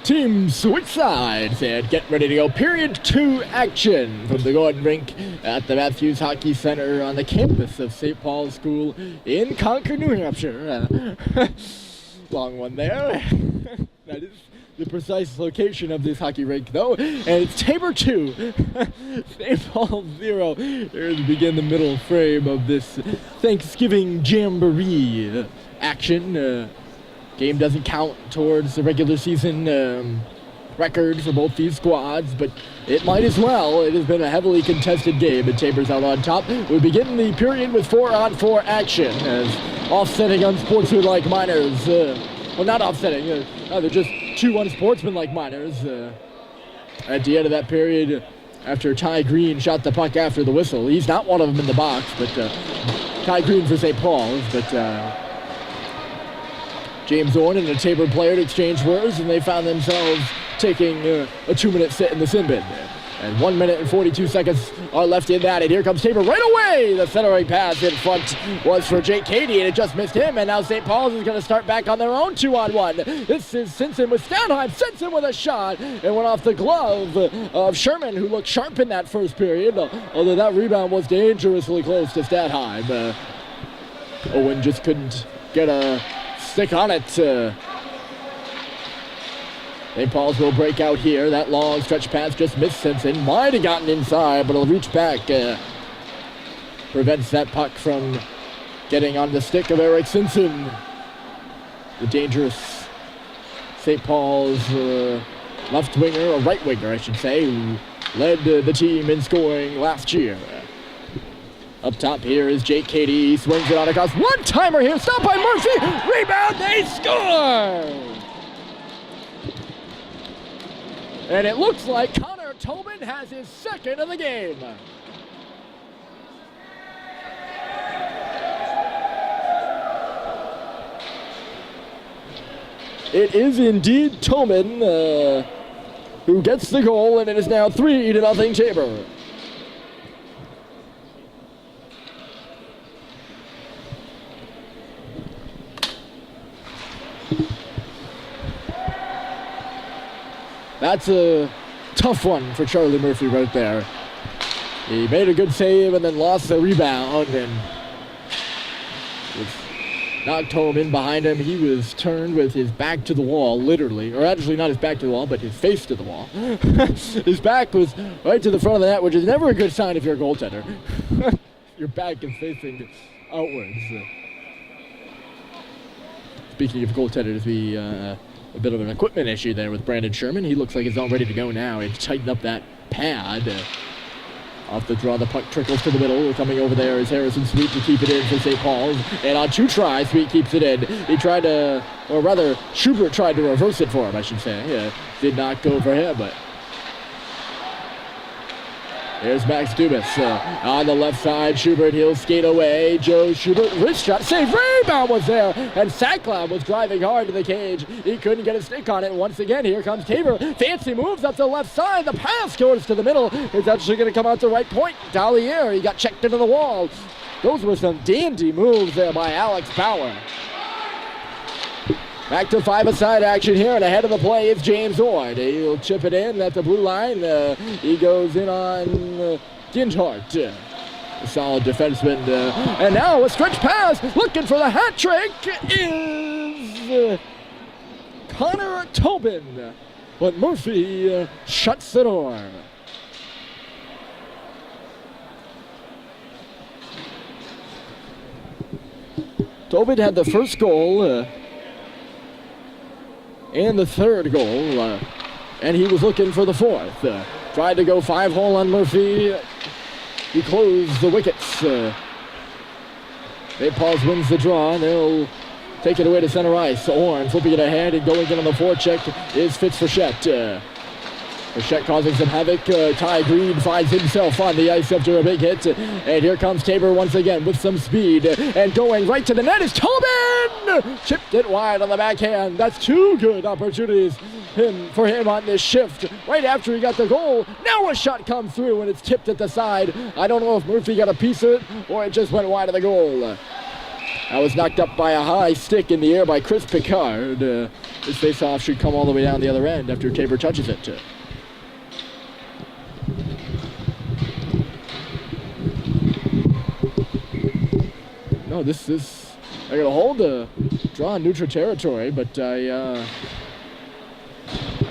Team switch sides and get ready to go. Period 2 action from the Gordon Rink at the Matthews Hockey Center on the campus of St. Paul's School in Concord, New Hampshire. Long one there. That is the precise location of this hockey rink, though, and it's Tabor 2, St. Paul 0. Here to begin the middle frame of this Thanksgiving Jamboree action. Game doesn't count towards the regular season record for both these squads, but it might as well. It has been a heavily contested game, and Tabor's out on top. We begin the period with 4-on-4 action as offsetting unsportsmanlike minors. Well, not offsetting. They're just two unsportsmanlike minors. At the end of that period, after Ty Green shot the puck after the whistle. He's not one of them in the box, but Ty Green for St. Paul's, but James Orn and a Tabor player exchanged words, and they found themselves taking a 2-minute sit in the sin bin. And 1 minute and 42 seconds are left in that, and here comes Tabor right away. The centering pass in front was for Jake Cady, and it just missed him, and now St. Paul's is going to start back on their own 2-on-1. This is Simpson with Stounheim. Simpson with a shot, and went off the glove of Sherman, who looked sharp in that first period, although that rebound was dangerously close to Stounheim. Owen just couldn't get a stick on it. St. Paul's will break out here. That long stretch pass just missed Simpson. Might have gotten inside, but it'll reach back. Prevents that puck from getting on the stick of Eric Simpson. The dangerous St. Paul's left winger, or right winger, I should say, who led the team in scoring last year. Up top here is Jake Cady. He swings it on across. One-timer here. Stopped by Murphy. Rebound. They score! And it looks like Connor Tobin has his second of the game. It is indeed Tobin who gets the goal, and it is now 3-0 Tabor. That's a tough one for Charlie Murphy right there. He made a good save and then lost the rebound and knocked home in behind him. He was turned with his back to the wall, literally. Or actually not his back to the wall, but his face to the wall. His back was right to the front of the net, which is never a good sign if you're a goaltender. Your back is facing outwards. Speaking of goaltenders, a bit of an equipment issue there with Brandon Sherman. He looks like he's all ready to go now. He's tightened up that pad. Off the draw, the puck trickles to the middle. Coming over there is Harrison Sweet to keep it in for St. Paul's. And on 2 tries, Sweet keeps it in. He tried to, or rather, Schubert tried to reverse it for him, I should say. Did not go for him, but there's Max Dubas on the left side. Schubert, he'll skate away. Joe Schubert, wrist shot, save, rebound was there. And Sacklab was driving hard to the cage. He couldn't get a stick on it. Once again, here comes Tabor. Fancy moves up the left side. The pass goes to the middle. It's actually going to come out the right point. Dallier, he got checked into the wall. Those were some dandy moves there by Alex Bauer. Back to 5-a-side action here, and ahead of the play is James Ord. He'll chip it in at the blue line. He goes in on Ginthart. A solid defenseman. And now a stretch pass. Looking for the hat trick is Connor Tobin. But Murphy shuts the door. Tobin had the first goal and the third goal, and he was looking for the fourth. Tried to go 5-hole on Murphy. He closed the wickets. St. Paul's wins the draw, and they'll take it away to center ice. Orn flipping it ahead and going in on the forecheck is Fitzfrechette. Frechette causing some havoc. Ty Green finds himself on the ice after a big hit. And here comes Tabor once again with some speed. And going right to the net is Tobin! Chipped it wide on the backhand. That's 2 good opportunities for him on this shift. Right after he got the goal, now a shot comes through and it's tipped at the side. I don't know if Murphy got a piece of it or it just went wide of the goal. That was knocked up by a high stick in the air by Chris Picard. This face-off should come all the way down the other end after Tabor touches it. No, this is... I got a hold to draw in neutral territory, but I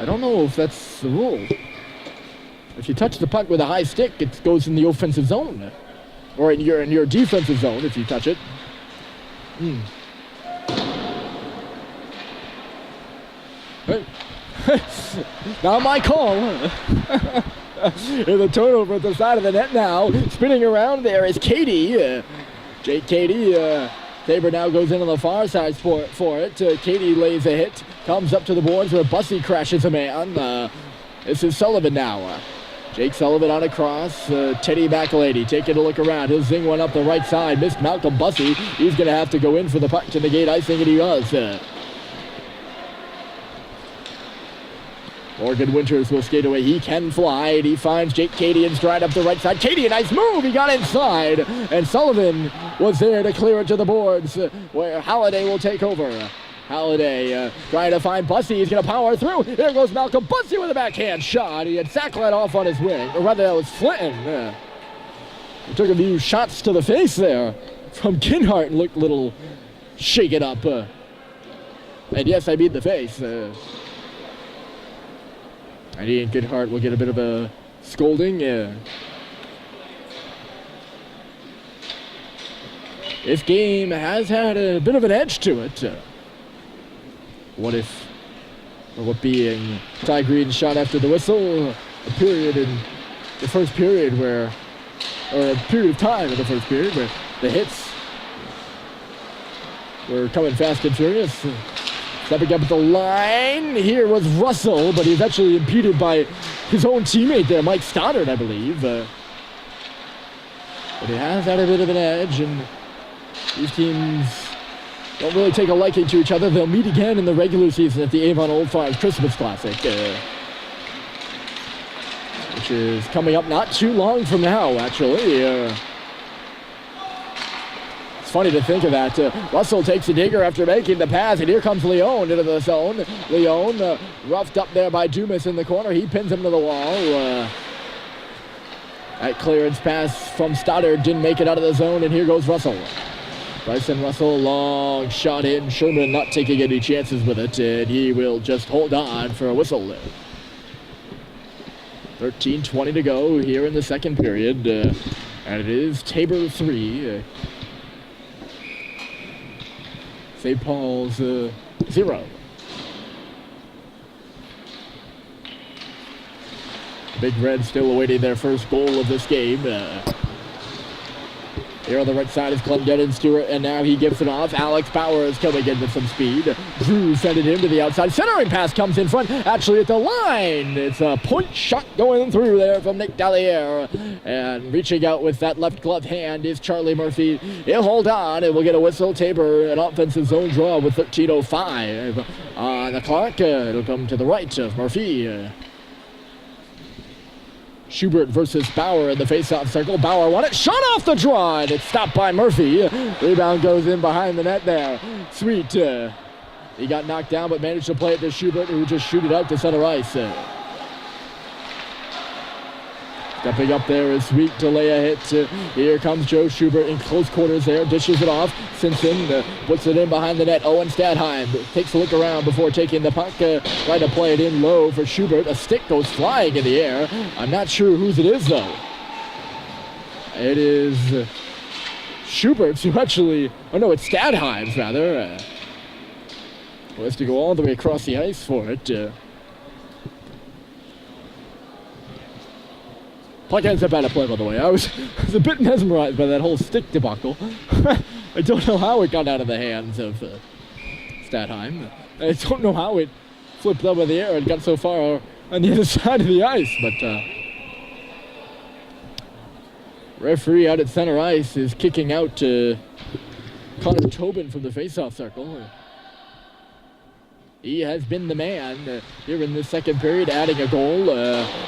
don't know if that's the rule. If you touch the puck with a high stick, it goes in the offensive zone. Or in your defensive zone if you touch it. Hey. Now my call. There's a turnover at the side of the net now. Spinning around there is Katie. Jake Katie. Tabor now goes in on the far side for it. Katie lays a hit. Comes up to the boards where Bussey crashes a man. This is Sullivan now. Jake Sullivan on a cross. Teddy McElady taking a look around. He'll zing one up the right side. Missed Malcolm Bussey. He's going to have to go in for the puck to negate icing, and he does. Morgan Winters will skate away. He can fly, and he finds Jake Katie in stride up the right side. Katie, a nice move. He got inside, and Sullivan was there to clear it to the boards, where Halliday will take over. Halliday trying to find Bussey. He's going to power through. There goes Malcolm Bussey with a backhand shot. He had Sacklet off on his wing, or rather that was Flinton. He took a few shots to the face there from Kinhart and looked a little shaken up. And yes, I mean the face. And Ian Kinhart will get a bit of a scolding. This game has had a bit of an edge to it. What being Ty Green's shot after the whistle, a period in the first period or a period of time in the first period where the hits were coming fast and furious. Stepping up at the line, here was Russell, but he's actually impeded by his own teammate there, Mike Stoddard, I believe. But it has had a bit of an edge, and these teams don't really take a liking to each other. They'll meet again in the regular season at the Avon Old Farms Christmas Classic, which is coming up not too long from now, actually. It's funny to think of that. Russell takes a digger after making the pass, and here comes Leone into the zone. Leone roughed up there by Dumas in the corner. He pins him to the wall. That clearance pass from Stoddard didn't make it out of the zone, and here goes Russell. Bryson Russell, long shot in. Sherman not taking any chances with it, and he will just hold on for a whistle. 13:20 to go here in the second period, and it is Tabor 3. St. Paul's 0. Big Red still awaiting their first goal of this game. Here on the right side is Clendenin Stewart, and now he gives it off. Alex Bauer is coming in with some speed. Drew sending him to the outside. Centering pass comes in front, actually at the line. It's a point shot going through there from Nick Dalliere. And reaching out with that left glove hand is Charlie Murphy. He'll hold on, and we'll get a whistle. Tabor, an offensive zone draw with 13:05 on the clock. It'll come to the right of Murphy. Schubert versus Bauer in the face-off circle. Bauer won it. Shot off the draw, and it's stopped by Murphy. Rebound goes in behind the net there. Sweet. He got knocked down, but managed to play it to Schubert, who just shoot it out to center ice. Stepping up there is Sweet to lay a hit. Here comes Joe Schubert in close quarters there. Dishes it off. Simpson puts it in behind the net. Owen Stadheim takes a look around before taking the puck. Trying to play it in low for Schubert. A stick goes flying in the air. I'm not sure whose it is, though. It is Schubert's, who actually... Oh, no, it's Stadheim's, rather. Who has to go all the way across the ice for it. Puck ends up out of play, by the way. I was a bit mesmerized by that whole stick debacle. I don't know how it got out of the hands of Stadheim. I don't know how it flipped up in the air and got so far on the other side of the ice, but referee out at center ice is kicking out Connor Tobin from the faceoff circle. He has been the man here in the second period, adding a goal.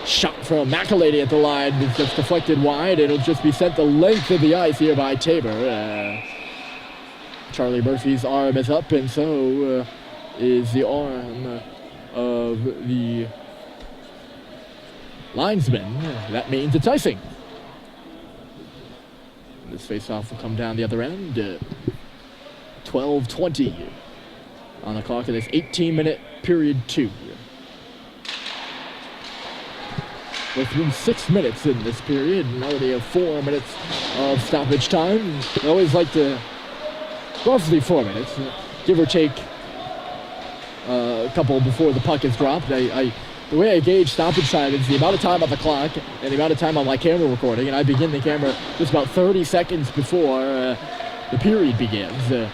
Shot from McElady at the line. It's just deflected wide. It'll just be sent the length of the ice here by Tabor. Charlie Murphy's arm is up, and so is the arm of the linesman. That means it's icing. This face-off will come down the other end. 12:20 on the clock of this 18-minute period 2. We're through 6 minutes in this period, and already have 4 minutes of stoppage time. I always like to, roughly 4 minutes, give or take a couple before the puck is dropped. The way I gauge stoppage time is the amount of time on the clock and the amount of time on my camera recording, and I begin the camera just about 30 seconds before the period begins.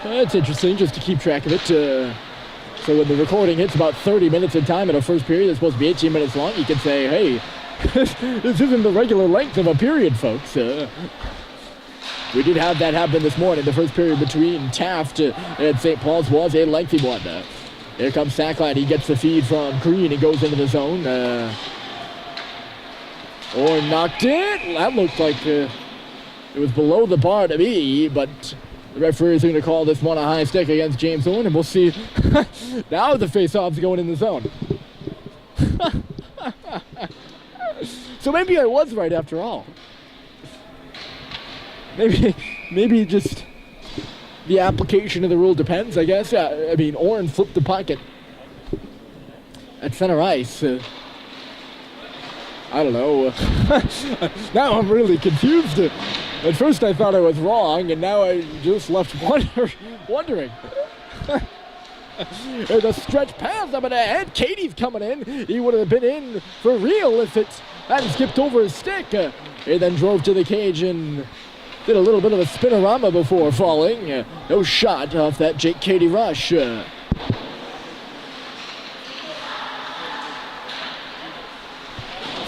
It's interesting just to keep track of it. So when the recording hits about 30 minutes in time in a first period that's supposed to be 18 minutes long, you can say, hey, this isn't the regular length of a period, folks. We did have that happen this morning. The first period between Taft and St. Paul's was a lengthy one. Here comes Sackline. He gets the feed from Green. He goes into the zone. Or knocked it. That looked like it was below the bar to me, but the referee is going to call this one a high stick against James Owen, and we'll see. Now the face-off's going in the zone. So maybe I was right after all. Maybe just the application of the rule depends, I guess. I mean, Oren flipped the pocket at center ice. I don't know. Now I'm really confused. At first I thought I was wrong, and now I just left wondering. And the stretch pass up ahead. Katie's coming in. He would have been in for real if it hadn't skipped over his stick. He then drove to the cage and did a little bit of a spinorama before falling. No shot off that Jake Katie rush.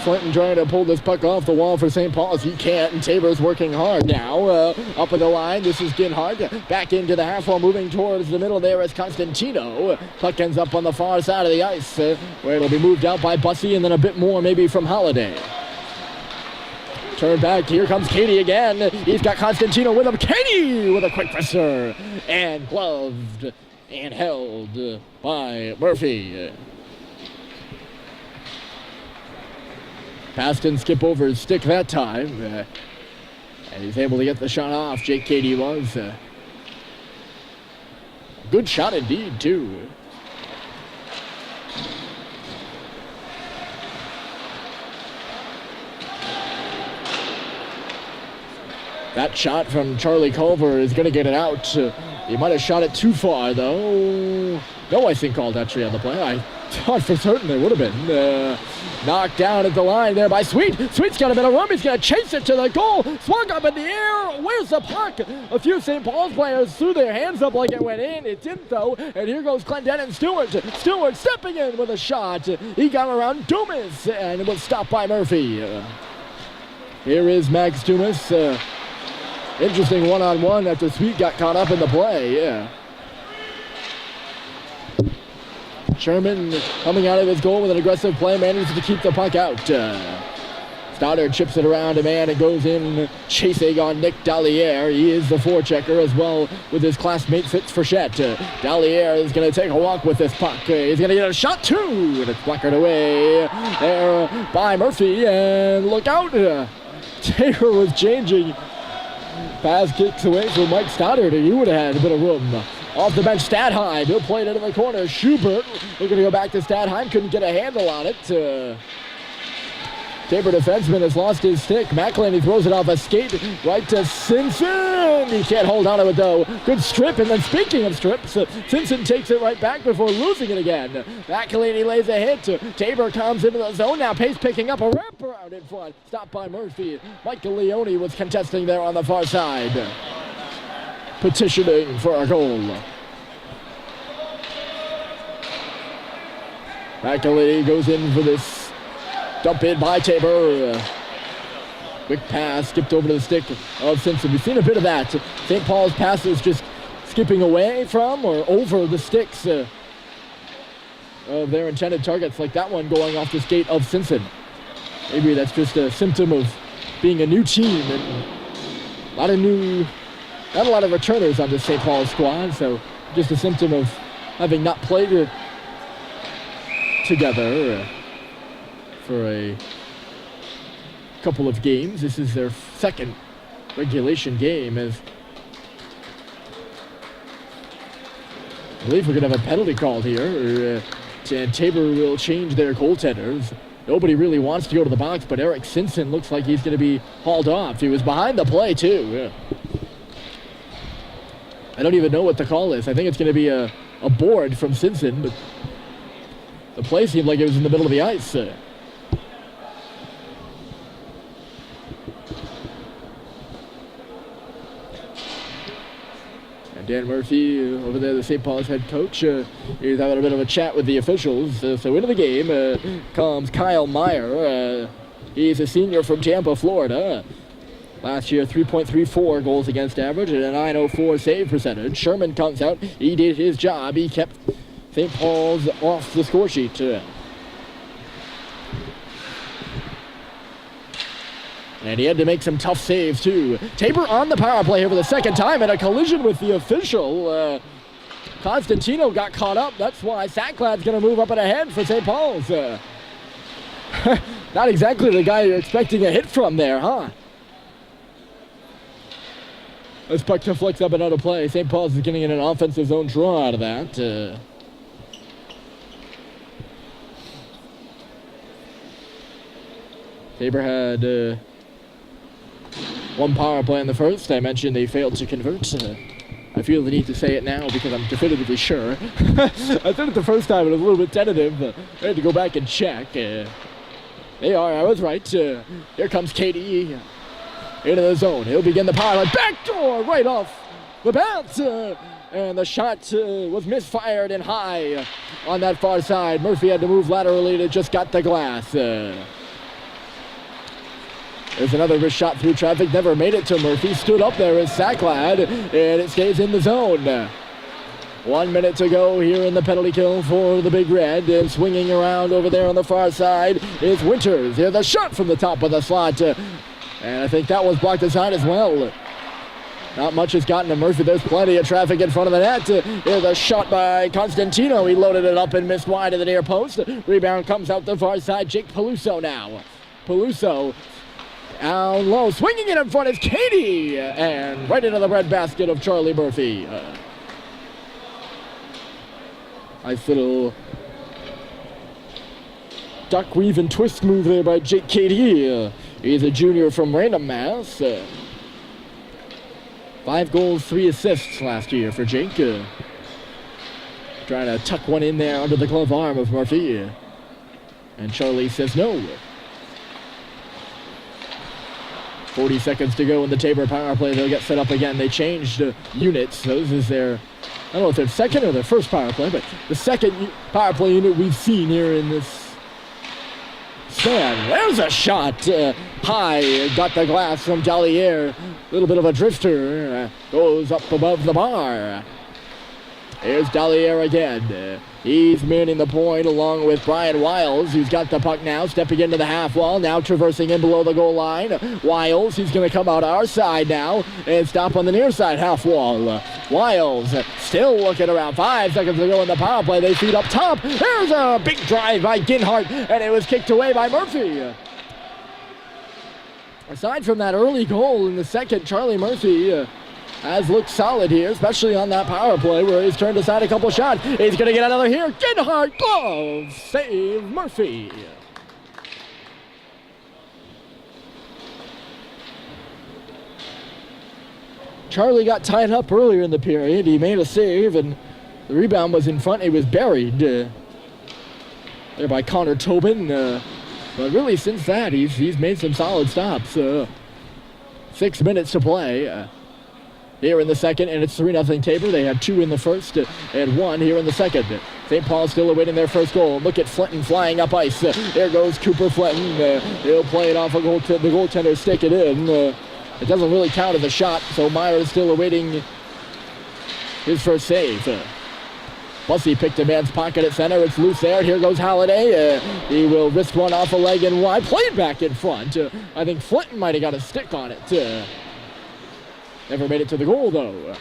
Flinton trying to pull this puck off the wall for St. Paul's. He can't, and Tabor's working hard now. Up at the line, this is Ginhard. Back into the half wall, moving towards the middle there is Constantino. Puck ends up on the far side of the ice, where it'll be moved out by Bussey, and then a bit more maybe from Holiday. Turn back, here comes Katie again. He's got Constantino with him. Katie with a quick presser, and gloved and held by Murphy. Pass didn't skip over his stick that time. And he's able to get the shot off. Jake Katie was. Good shot indeed, too. That shot from Charlie Culver is going to get it out. He might have shot it too far, though. No icing called actually on the play. I thought for certain there would have been. Knocked down at the line there by Sweet. Sweet's got a bit of room. He's going to chase it to the goal. Swung up in the air. Where's the puck? A few St. Paul's players threw their hands up like it went in. It didn't, though. And here goes Clendenin Stewart. Stewart stepping in with a shot. He got around Dumas and it was stopped by Murphy. Here is Max Dumas. Interesting one-on-one after Sweet got caught up in the play. Sherman coming out of his goal with an aggressive play, manages to keep the puck out. Stoddard chips it around a man and goes in chasing on Nick Dalliere. He is the forechecker as well with his classmate Fitz Frechette. Dalliere is going to take a walk with this puck. He's going to get a shot too, and it's blockered away there by Murphy. And look out! Taylor was changing. Pass kicks away from Mike Stoddard, and he would have had a bit of room. Off the bench, Stadheim. He'll play it into the corner. Schubert looking to go back to Stadheim. Couldn't get a handle on it. Tabor defenseman has lost his stick. McElhaney throws it off a skate right to Simpson. He can't hold on to it, though. Good strip, and then speaking of strips, Simpson takes it right back before losing it again. McElhaney lays a hit. Tabor comes into the zone now. Pace picking up a wraparound in front. Stopped by Murphy. Michael Leone was contesting there on the far side. Petitioning for a goal. McElhaney goes in for this dump in by Tabor. Quick pass, skipped over to the stick of Simpson. We've seen a bit of that. St. Paul's passes just skipping away from or over the sticks of their intended targets, like that one going off the skate of Simpson. Maybe that's just a symptom of being a new team and not a lot of returners on this St. Paul squad, so just a symptom of having not played together for a couple of games. This is their second regulation game, as I believe we're going to have a penalty called here, and Tabor will change their goaltenders. Nobody really wants to go to the box, but Eric Simpson looks like he's going to be hauled off. He was behind the play, too. I don't even know what the call is. I think it's going to be a board from Simpson, but the play seemed like it was in the middle of the ice. And Dan Murphy, over there, the St. Paul's head coach, he's having a bit of a chat with the officials. So into the game comes Kyle Meyer. He's a senior from Tampa, Florida. Last year, 3.34 goals against average and a .904 save percentage. Sherman comes out. He did his job. He kept St. Paul's off the score sheet. And he had to make some tough saves, too. Tabor on the power play here for the second time, and a collision with the official. Constantino got caught up. That's why Acad's going to move up and ahead for St. Paul's. Not exactly the guy you're expecting a hit from there, huh? This puck to flex up and out of play. St. Paul's is getting in an offensive zone draw out of that. Tabor had one power play in the first. I mentioned they failed to convert. I feel the need to say it now because I'm definitively sure. I said it the first time, it was a little bit tentative. I had to go back and check. They are, I was right. Here comes Katie into the zone. He'll begin the power play. Backdoor right off the bat. And the shot was misfired and high on that far side. Murphy had to move laterally to just got the glass. There's another wrist shot through traffic. Never made it to Murphy. Stood up there as Acad, and it stays in the zone. 1 minute to go here in the penalty kill for the Big Red. And swinging around over there on the far side is Winters. Here's the shot from the top of the slot. And I think that was blocked aside as well. Not much has gotten to Murphy. There's plenty of traffic in front of the net. Here's a shot by Constantino. He loaded it up and missed wide of the near post. Rebound comes out the far side. Jake Peluso now. Peluso down low. Swinging it in front is Katie. And right into the breadbasket of Charlie Murphy. Nice little duck weave and twist move there by Jake Katie. He's a junior from Random, Mass. 5 goals, 3 assists last year for Jake. Trying to tuck one in there under the glove arm of Murphy. And Charlie says no. 40 seconds to go in the Tabor power play. They'll get set up again. They changed units. This is their, I don't know if their second or their first power play, but the second power play unit we've seen here in this stand. There's a shot high. Got the glass from Dallier. A little bit of a drifter. Goes up above the bar. Here's Dallier again. He's manning the point along with Brian Wiles, who's got the puck now, stepping into the half wall, now traversing in below the goal line. Wiles, he's going to come out our side now and stop on the near side half wall. Wiles still looking around. 5 seconds to go in the power play. They feed up top. There's a big drive by Ginhart, and it was kicked away by Murphy. Aside from that early goal in the second, Charlie Murphy has looked solid here, especially on that power play where he's turned aside a couple shots. He's going to get another here. Ginhart, glove, save Murphy. Charlie got tied up earlier in the period. He made a save, and the rebound was in front. It was buried there by Connor Tobin. But really, since that, he's made some solid stops. 6 minutes to play. Here in the second, and it's 3-0 Tabor. They had 2 in the first and 1 here in the second. St. Paul's still awaiting their first goal. Look at Flinton flying up ice. There goes Cooper Flinton. He'll play it off the goaltender, stick it in. It doesn't really count as a shot, so Meyer is still awaiting his first save. Bussey picked a man's pocket at center. It's loose there. Here goes Halliday. He will wrist one off a leg and wide. Played back in front. I think Flinton might have got a stick on it. Never made it to the goal, though.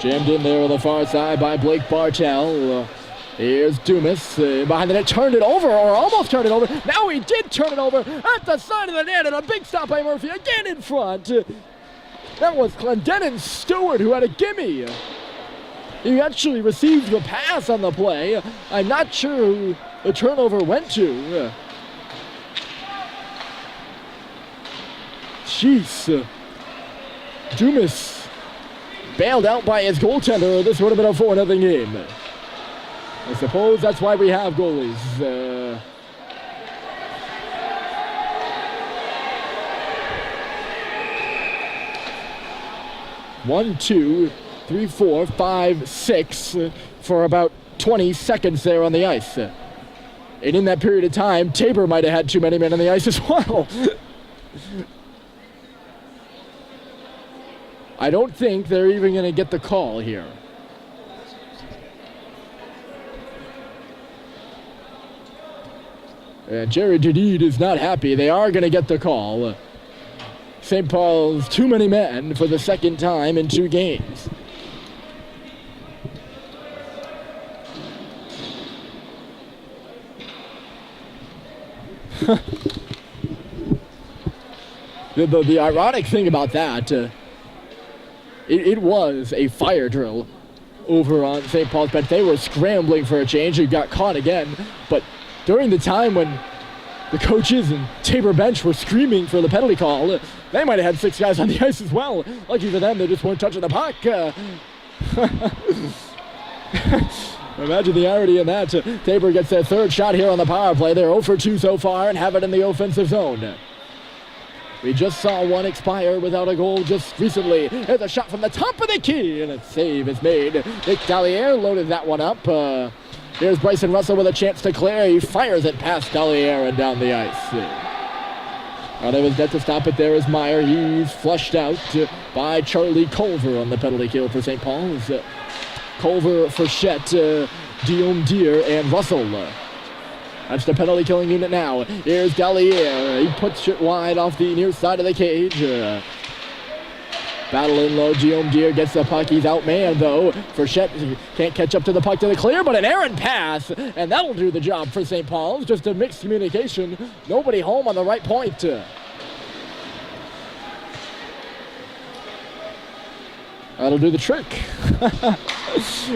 Jammed in there on the far side by Blake Bartell. Here's Dumas behind the net, turned it over, or almost turned it over. Now he did turn it over at the side of the net, and a big stop by Murphy again in front. That was Clendenin Stewart who had a gimme. He actually received the pass on the play. I'm not sure who the turnover went to. Jeez. Dumas bailed out by his goaltender. This would have been a 4-0 game. I suppose that's why we have goalies. 1, 2, 3, 4, 5, 6 for about 20 seconds there on the ice. And in that period of time, Tabor might have had too many men on the ice as well. I don't think they're even going to get the call here. And Jerry Dedede is not happy. They are going to get the call. St. Paul's too many men for the second time in 2 games. The ironic thing about that, it was a fire drill over on St. Paul's bench. They were scrambling for a change. It got caught again. But during the time when the coaches and Tabor bench were screaming for the penalty call, they might have had 6 guys on the ice as well. Lucky for them, they just weren't touching the puck. Imagine the irony in that. Tabor gets their 3rd shot here on the power play. They're 0 for 2 so far and have it in the offensive zone. We just saw one expire without a goal just recently. Here's a shot from the top of the key, and a save is made. Nick Dalliere loaded that one up. Here's Bryson Russell with a chance to clear. He fires it past Dalliere and down the ice. Out of his net to stop it there is Meyer. He's flushed out by Charlie Culver on the penalty kill for St. Paul's. Culver, Frechette, Diomdier, and Russell. That's the penalty killing unit now. Here's Dalliere. He puts it wide off the near side of the cage. Battling low, Diomdier gets the puck. He's outmanned though. Frechette can't catch up to the puck to the clear, but an errant pass, and that'll do the job for St. Paul's. Just a mixed communication. Nobody home on the right point. That'll do the trick.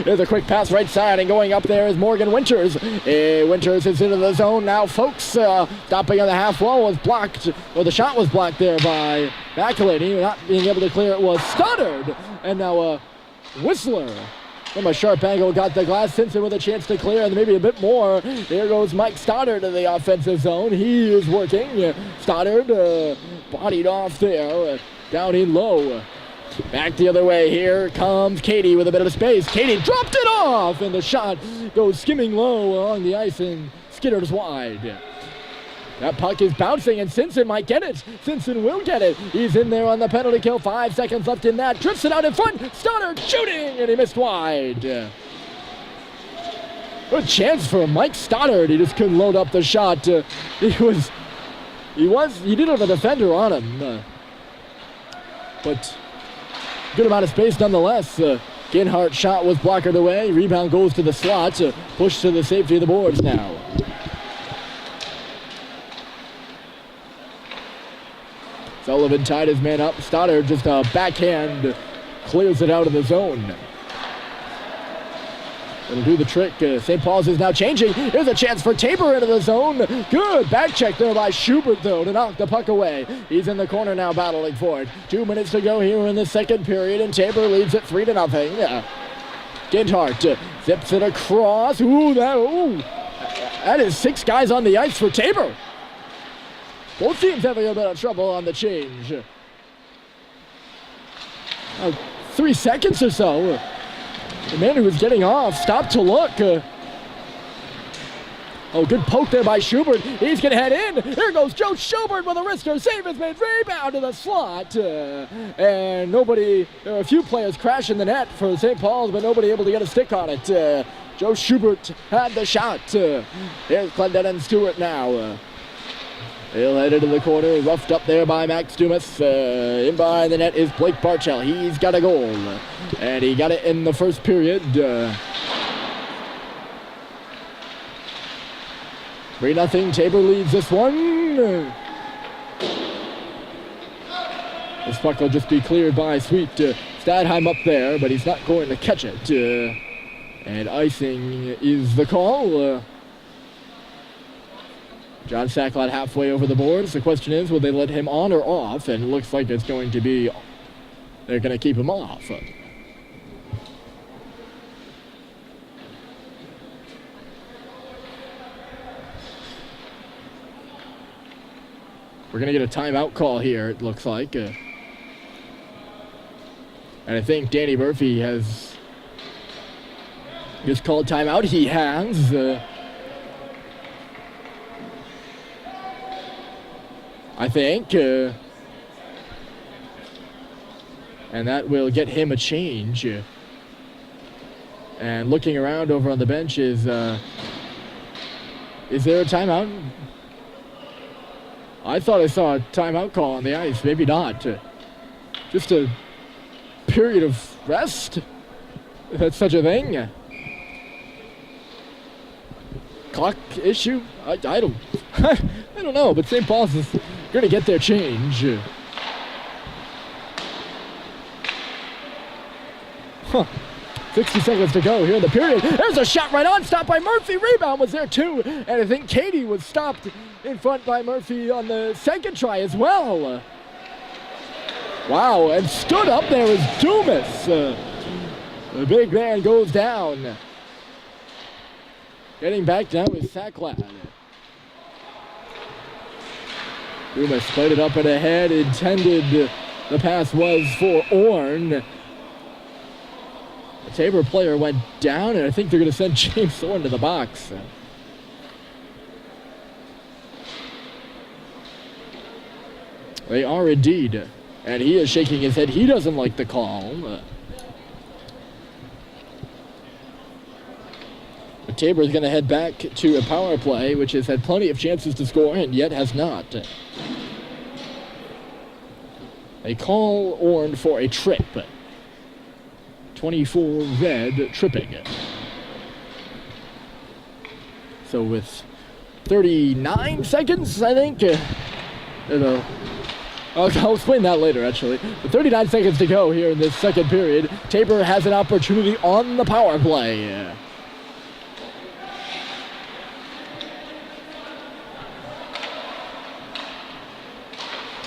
There's a quick pass right side, and going up there is Morgan Winters. Winters is into the zone now, folks. Stopping on the half wall was blocked, or the shot was blocked there by McElhaney. Not being able to clear it was Stoddard. And now Whistler from a sharp angle got the glass. Simpson with a chance to clear, and maybe a bit more. There goes Mike Stoddard in the offensive zone. He is working. Stoddard bodied off there, down in low. Back the other way, here comes Katie with a bit of space. Katie dropped it off, and the shot goes skimming low along the ice and skitters wide. That puck is bouncing, and Simpson might get it. Simpson will get it. He's in there on the penalty kill. 5 seconds left in that. Drifts it out in front. Stoddard shooting, and he missed wide. Good chance for Mike Stoddard. He just couldn't load up the shot. He did have a defender on him. But good amount of space nonetheless. Ginhart shot was blockered away. Rebound goes to the slot. Push to the safety of the boards now. Sullivan tied his man up. Stoddard just a backhand clears it out of the zone. It'll do the trick. St. Paul's is now changing. Here's a chance for Tabor into the zone. Good back check there by Schubert, though, to knock the puck away. He's in the corner now battling for it. 2 minutes to go here in the second period, and Tabor leads it 3-0. Ginhart zips it across. That is 6 guys on the ice for Tabor. Both teams having a bit of trouble on the change. 3 seconds or so. The man who was getting off stopped to look. Good poke there by Schubert. He's going to head in. Here goes Joe Schubert with a wrister. Save is made. Rebound to the slot. And nobody, there are a few players crashing the net for St. Paul's, but nobody able to get a stick on it. Joe Schubert had the shot. Here's Clendenin Stewart now. He'll head into the corner, roughed up there by Max Dumas. In behind the net is Blake Barchell. He's got a goal, and he got it in the first period. 3-0, Tabor leads this one. This puck will just be cleared by Sweet Stadheim up there, but he's not going to catch it. And icing is the call. John Sacklot halfway over the boards. The question is, will they let him on or off? And it looks like it's going to be, they're going to keep him off. We're going to get a timeout call here, it looks like. And I think Danny Murphy has just called timeout. He has. I think. And that will get him a change. And looking around over on the bench is there a timeout? I thought I saw a timeout call on the ice. Maybe not. Just a period of rest, if that's such a thing. Clock issue? I don't I don't know, but St. Paul's is going to get their change. Huh. 60 seconds to go here in the period. There's a shot right on, stopped by Murphy. Rebound was there too. And I think Katie was stopped in front by Murphy on the second try as well. Wow, and stood up there is Dumas. The big man goes down. Getting back down with Sacklad. Dumas played it up and ahead. Intended the pass was for Orn. The Tabor player went down, and I think they're going to send James Orn to the box. They are indeed. And he is shaking his head. He doesn't like the call. But Tabor is going to head back to a power play, which has had plenty of chances to score and yet has not. They call Orn for a trip. 24 red tripping. So with 39 seconds, I think. I'll explain that later, actually. With 39 seconds to go here in this second period, Tabor has an opportunity on the power play.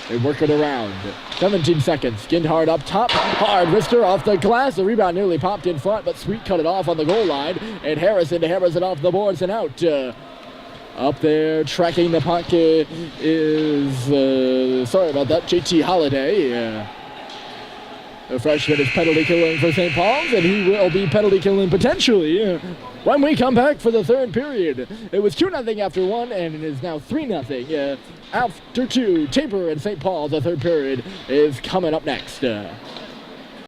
They work it around. 17 seconds. Ginhard up top. Hard wrister off the glass. The rebound nearly popped in front, but Sweet cut it off on the goal line. And Harrison hammers it off the boards and out. Up there, tracking the puck is, sorry about that, JT Holiday. The freshman is penalty killing for St. Paul's, and he will be penalty killing potentially when we come back for the third period. It was 2-0 after one, and it is now 3-0 after two. Tabor and St. Paul, the third period, is coming up next.